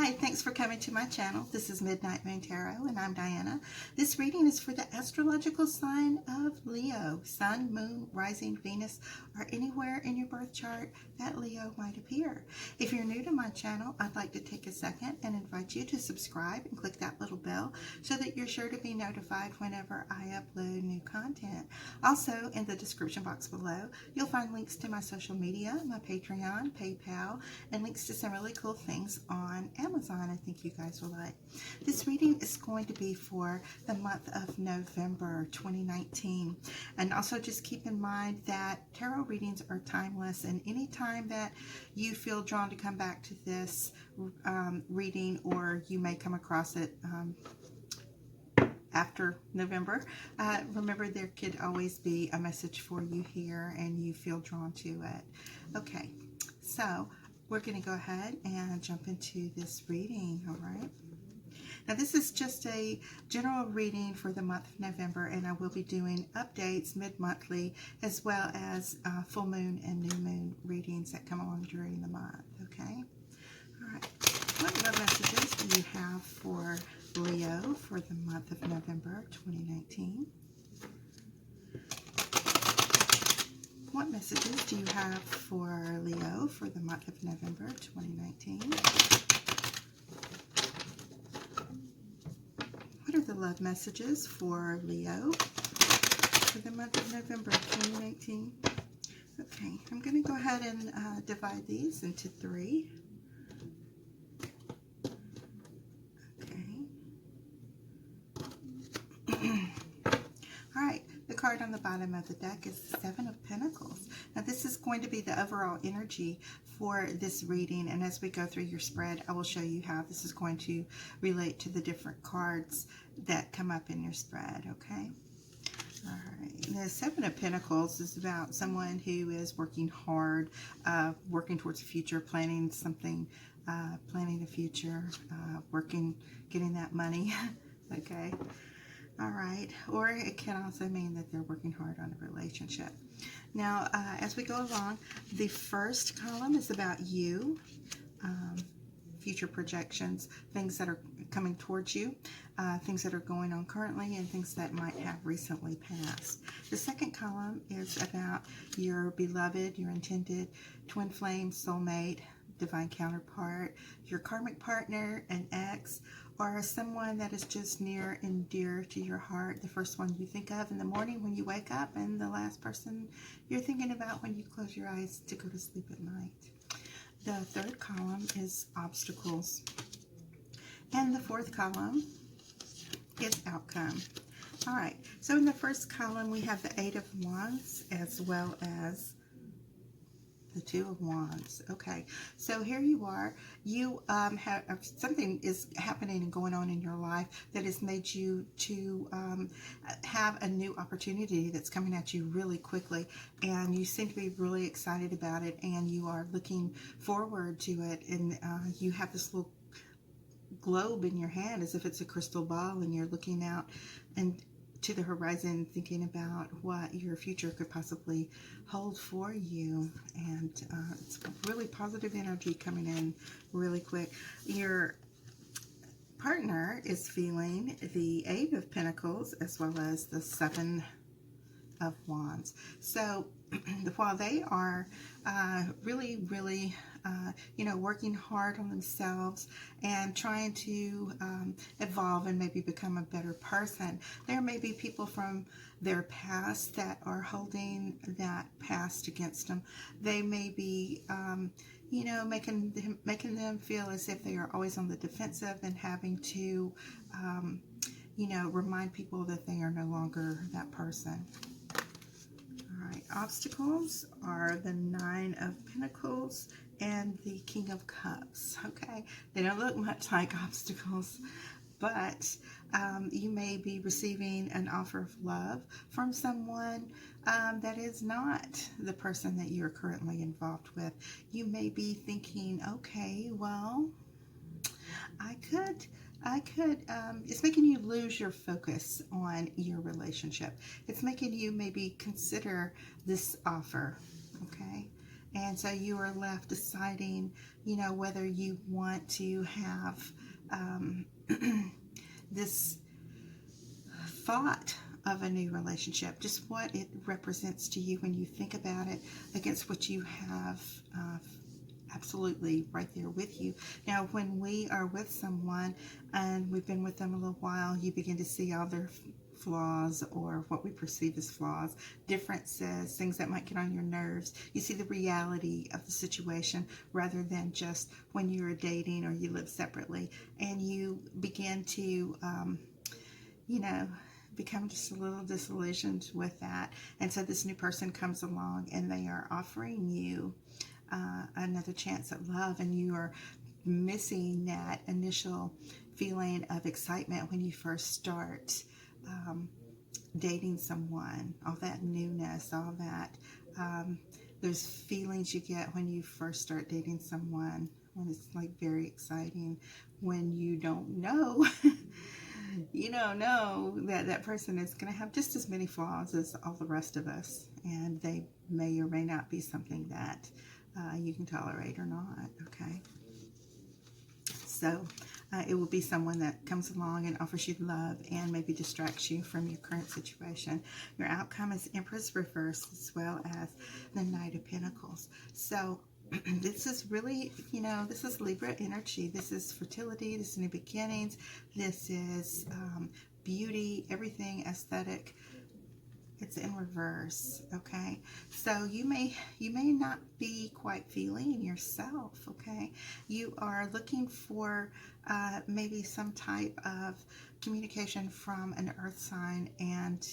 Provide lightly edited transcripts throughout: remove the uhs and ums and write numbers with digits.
Hi, thanks for coming to my channel. This is Midnight Moon Tarot, and I'm Diana. This reading is for the astrological sign of Leo. Sun, Moon, Rising, Venus, or anywhere in your birth chart that Leo might appear. If you're new to my channel, I'd like to take a second and invite you to subscribe and click that little bell so that you're sure to be notified whenever I upload new content. Also, in the description box below, you'll find links to my social media, my Patreon, PayPal, and links to some really cool things on Amazon I think you guys will like. This reading is going to be for the month of November 2019. And also just keep in mind that tarot readings are timeless, and anytime that you feel drawn to come back to this reading, or you may come across it after November, remember there could always be a message for you here and you feel drawn to it. Okay, so we're going to go ahead and jump into this reading, all right? Now, this is just a general reading for the month of November, and I will be doing updates mid-monthly as well as full moon and new moon readings that come along during the month, okay? All right, what love messages do you have for Leo for the month of November 2019? What messages do you have for Leo for the month of November 2019? What are the love messages for Leo for the month of November 2019? Okay, I'm going to go ahead and divide these into three. All right, the card on the bottom of the deck is the Seven of Pentacles. Now, this is going to be the overall energy for this reading, and as we go through your spread, I will show you how this is going to relate to the different cards that come up in your spread, okay? All right, the Seven of Pentacles is about someone who is working hard, working towards the future, planning something, planning the future, working, getting that money, okay? All right, or it can also mean that they're working hard on a relationship. Now, as we go along, the first column is about you, future projections, things that are coming towards you, things that are going on currently, and things that might have recently passed. The second column is about your beloved, your intended twin flame, soulmate, divine counterpart, your karmic partner, an ex, or someone that is just near and dear to your heart, the first one you think of in the morning when you wake up, and the last person you're thinking about when you close your eyes to go to sleep at night. The third column is obstacles. And the fourth column is outcome. All right, so in the first column, we have the Eight of Wands as well as the Two of Wands. Okay, so here you are. You have something is happening and going on in your life that has made you to have a new opportunity that's coming at you really quickly, and you seem to be really excited about it, and you are looking forward to it, and you have this little globe in your hand as if it's a crystal ball, and you're looking out and to the horizon, thinking about what your future could possibly hold for you. And it's really positive energy coming in really quick. Your partner is feeling the Eight of Pentacles as well as the Seven of Wands. So while they are really working hard on themselves and trying to evolve and maybe become a better person, there may be people from their past that are holding that past against them. They may be making them feel as if they are always on the defensive and having to remind people that they are no longer that person. Obstacles are the Nine of Pentacles and the King of Cups. Okay, they don't look much like obstacles, but you may be receiving an offer of love from someone that is not the person that you're currently involved with. You may be thinking, okay, well, I could, it's making you lose your focus on your relationship. It's making you maybe consider this offer, okay? And so you are left deciding, whether you want to have this thought of a new relationship, just what it represents to you when you think about it against what you have absolutely right there with you. Now, when we are with someone and we've been with them a little while, you begin to see all their flaws, or what we perceive as flaws, differences, things that might get on your nerves. You see the reality of the situation rather than just when you're dating or you live separately, and you begin to become just a little disillusioned with that. And so this new person comes along and they are offering you another chance at love, and you are missing that initial feeling of excitement when you first start dating someone, all that newness, all that those feelings you get when you first start dating someone, when it's like very exciting, when you don't know you don't know that that person is going to have just as many flaws as all the rest of us, and they may or may not be something that you can tolerate or not. Okay, so it will be someone that comes along and offers you love and maybe distracts you from your current situation. Your outcome is Empress reverse, as well as the Knight of Pentacles. So this is really, this is Libra energy. This is fertility. This is new beginnings. This is beauty, everything aesthetic. It's in reverse. Okay, so you may not be quite feeling yourself. Okay, you are looking for maybe some type of communication from an earth sign, and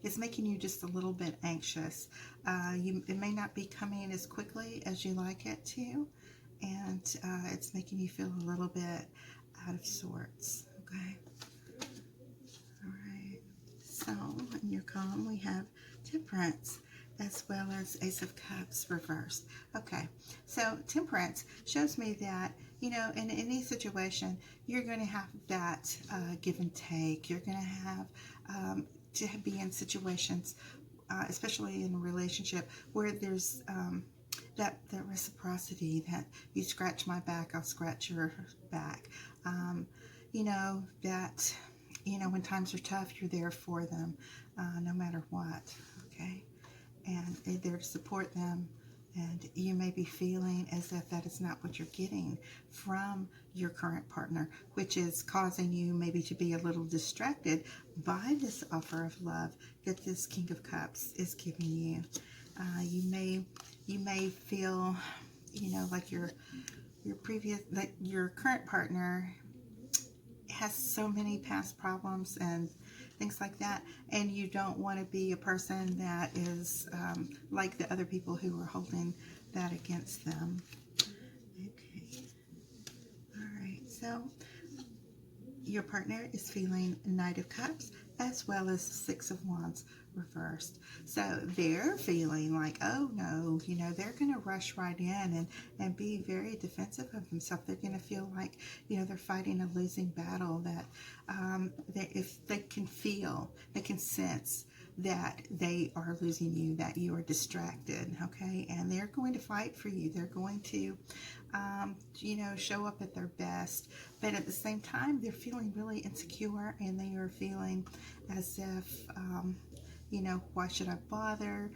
it's making you just a little bit anxious. It may not be coming as quickly as you like it to, and it's making you feel a little bit out of sorts. Okay. All right. So in your column we have Temperance, as well as Ace of Cups reversed. Okay. So Temperance shows me that, in any situation, you're going to have that give and take. You're going to have to be in situations, especially in a relationship, where there's that reciprocity, that you scratch my back, I'll scratch your back. That, when times are tough, you're there for them, no matter what. Okay, and you're there to support them. And you may be feeling as if that is not what you're getting from your current partner, which is causing you maybe to be a little distracted by this offer of love that this King of Cups is giving you. You may feel, like your current partner has so many past problems and things like that, and you don't want to be a person that is like the other people who are holding that against them. Okay. All right. So your partner is feeling Knight of Cups, as well as Six of Wands reversed. So they're feeling like, oh no, they're going to rush right in and be very defensive of themselves. They're going to feel like, they're fighting a losing battle, that if they can feel, they can sense that they are losing you, that you are distracted, okay? And they're going to fight for you. They're going to, show up at their best. But at the same time, they're feeling really insecure, and they are feeling as if, why should I bother?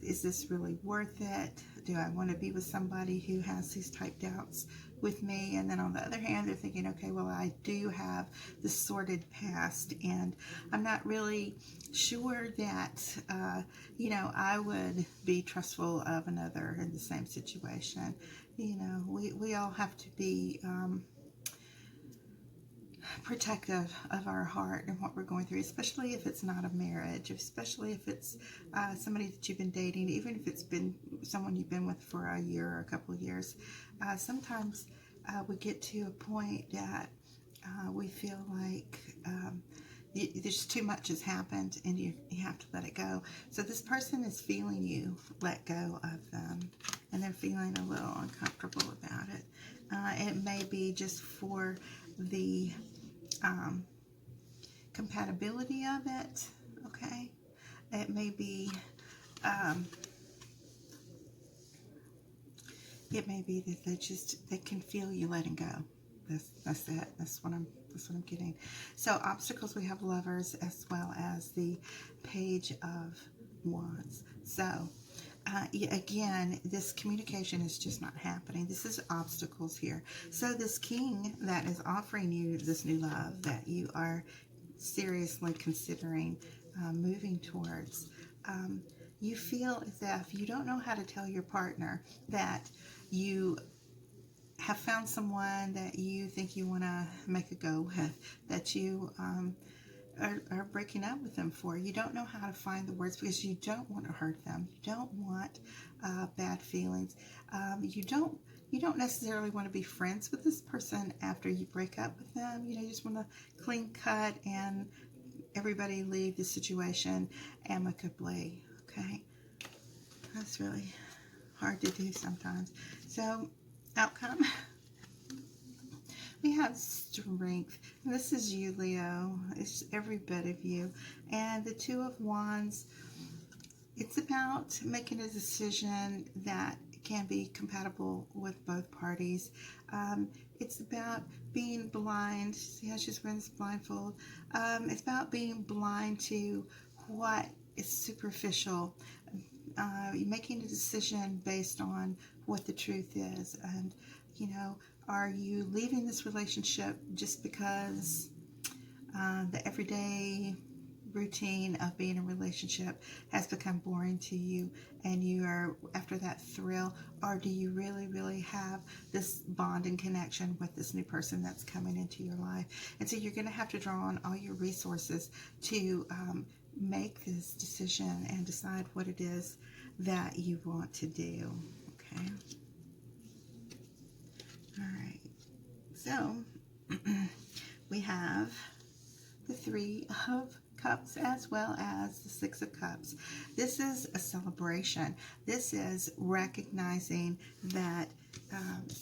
Is this really worth it? Do I want to be with somebody who has these type doubts with me? And then on the other hand, they're thinking, okay, well, I do have this sordid past, and I'm not really sure that, I would be trustful of another in the same situation. We all have to be protective of our heart and what we're going through, especially if it's not a marriage, especially if it's somebody that you've been dating, even if it's been someone you've been with for a year or a couple of years. Sometimes we get to a point that we feel like there's too much has happened, and you have to let it go. So this person is feeling you let go of them, and they're feeling a little uncomfortable about it. It may be just for the compatibility of it, okay? It may be it may be that they can feel you letting go. That's it. That's what I'm getting. So obstacles, we have Lovers as well as the Page of Wands. So again, this communication is just not happening. This is obstacles here. So this King that is offering you this new love that you are seriously considering moving towards, you feel as if you don't know how to tell your partner that you have found someone that you think you want to make a go with, that you are breaking up with them for. You don't know how to find the words because you don't want to hurt them. You don't want bad feelings. You don't necessarily want to be friends with this person after you break up with them. You just want to clean cut and everybody leave the situation amicably. Okay, that's really hard to do sometimes. So outcome, we have Strength. This is you, Leo. It's every bit of you. And the Two of Wands, it's about making a decision that can be compatible with both parties. It's about being blind. See how she's wearing this blindfold? It's about being blind to what is superficial. Making a decision based on what the truth is. And, are you leaving this relationship just because the everyday routine of being in a relationship has become boring to you and you are after that thrill, or do you really have this bond and connection with this new person that's coming into your life? And so you're going to have to draw on all your resources to make this decision and decide what it is that you want to do. Okay. All right. So we have the Three of Cups as well as the Six of Cups. This is a celebration. This is recognizing that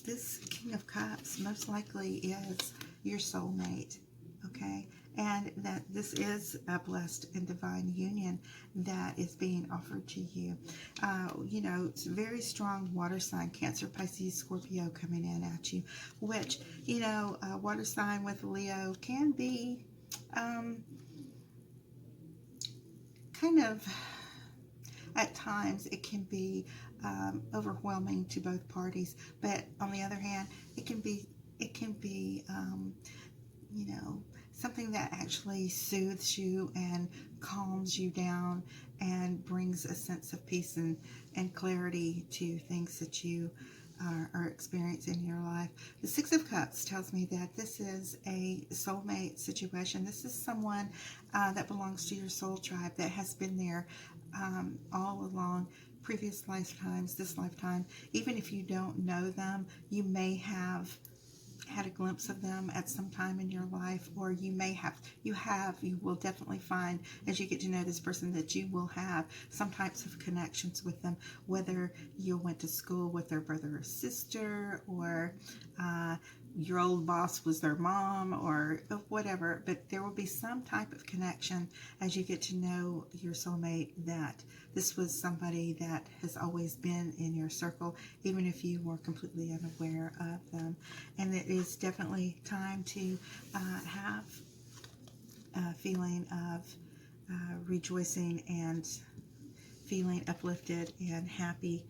this King of Cups most likely is your soulmate, okay? And that this is a blessed and divine union that is being offered to you. It's a very strong water sign, Cancer, Pisces, Scorpio coming in at you, which, water sign with Leo can be kind of, at times, it can be overwhelming to both parties. But on the other hand, it can be something that actually soothes you and calms you down and brings a sense of peace and clarity to things that you are experiencing in your life. The Six of Cups tells me that this is a soulmate situation. This is someone that belongs to your soul tribe that has been there all along, previous lifetimes, this lifetime. Even if you don't know them, you may have had a glimpse of them at some time in your life, or you will definitely find, as you get to know this person, that you will have some types of connections with them, whether you went to school with their brother or sister, or your old boss was their mom, or whatever, but there will be some type of connection as you get to know your soulmate, that this was somebody that has always been in your circle, even if you were completely unaware of them. And it is definitely time to have a feeling of rejoicing and feeling uplifted and happy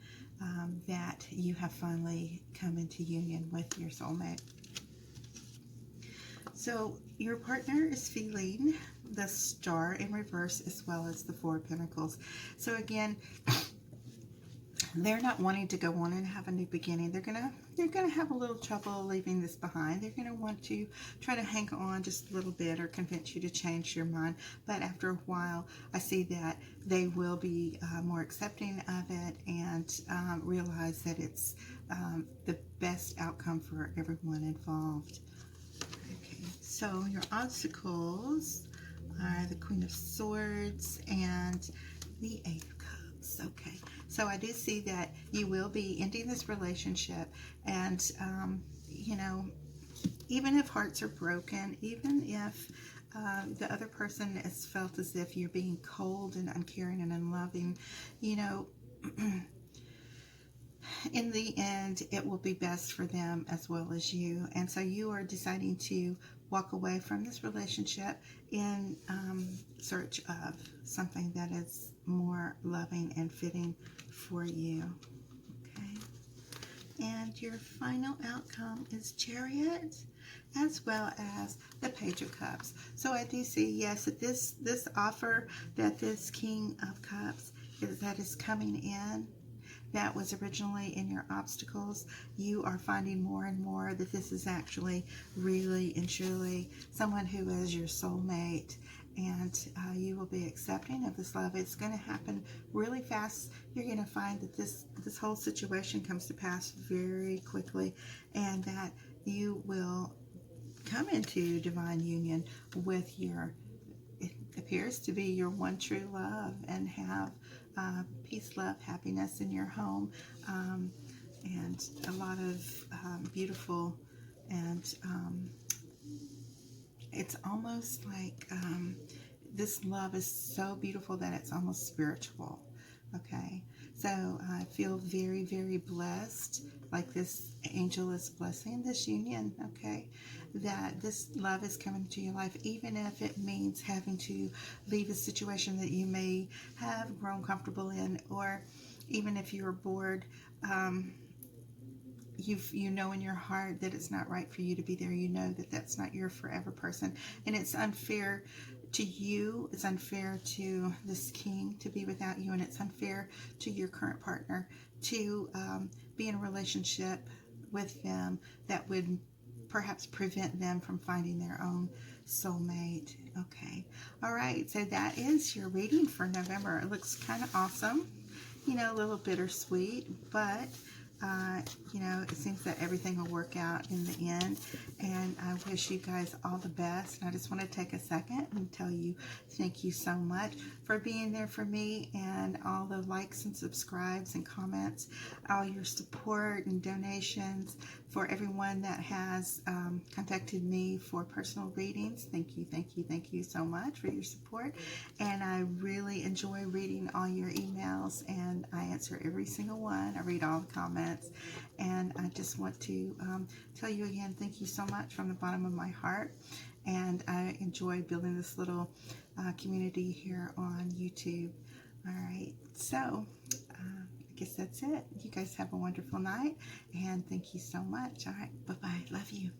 that you have finally come into union with your soulmate. So your partner is feeling the Star in reverse as well as the Four of Pentacles. So again, they're not wanting to go on and have a new beginning. They're gonna have a little trouble leaving this behind. They're gonna want to try to hang on just a little bit or convince you to change your mind. But after a while, I see that they will be more accepting of it and realize that it's the best outcome for everyone involved. Okay, so your obstacles are the Queen of Swords and the Eight of Cups. Okay, so I do see that you will be ending this relationship, and even if hearts are broken, even if the other person has felt as if you're being cold and uncaring and unloving, in the end, it will be best for them as well as you. And so you are deciding to walk away from this relationship in search of something that is more loving and fitting for you. Okay. And your final outcome is Chariot, as well as the Page of Cups. So I do see, yes, that this offer that this King of Cups is coming in, that was originally in your obstacles, you are finding more and more that this is actually really and truly someone who is your soulmate, and you will be accepting of this love. It's going to happen really fast. You're going to find that this whole situation comes to pass very quickly, and that you will come into divine union with your, it appears to be your one true love, and have peace, love, happiness in your home, and a lot of beautiful, and it's almost like this love is so beautiful that it's almost spiritual. Okay, so I feel very, very blessed, like this angel is blessing this union, okay, that this love is coming into your life, even if it means having to leave a situation that you may have grown comfortable in, or even if you're bored. You know in your heart that it's not right for you to be there. You know that that's not your forever person, and it's unfair to you, it's unfair to this king to be without you, and it's unfair to your current partner to be in a relationship with them that would perhaps prevent them from finding their own soulmate. Okay, all right, so that is your reading for November. It looks kind of awesome, you know, a little bittersweet, but you know, it seems that everything will work out in the end, and I wish you guys all the best. And I just want to take a second and tell you thank you so much for being there for me, and all the likes and subscribes and comments, all your support and donations, for everyone that has contacted me for personal readings. Thank you, thank you, thank you so much for your support, and I really enjoy reading all your emails, and I answer every single one. I read all the comments, and I just want to tell you again, thank you so much from the bottom of my heart, and I enjoy building this little community here on YouTube. All right, so I guess that's it. You guys have a wonderful night, and thank you so much. All right, bye-bye. Love you.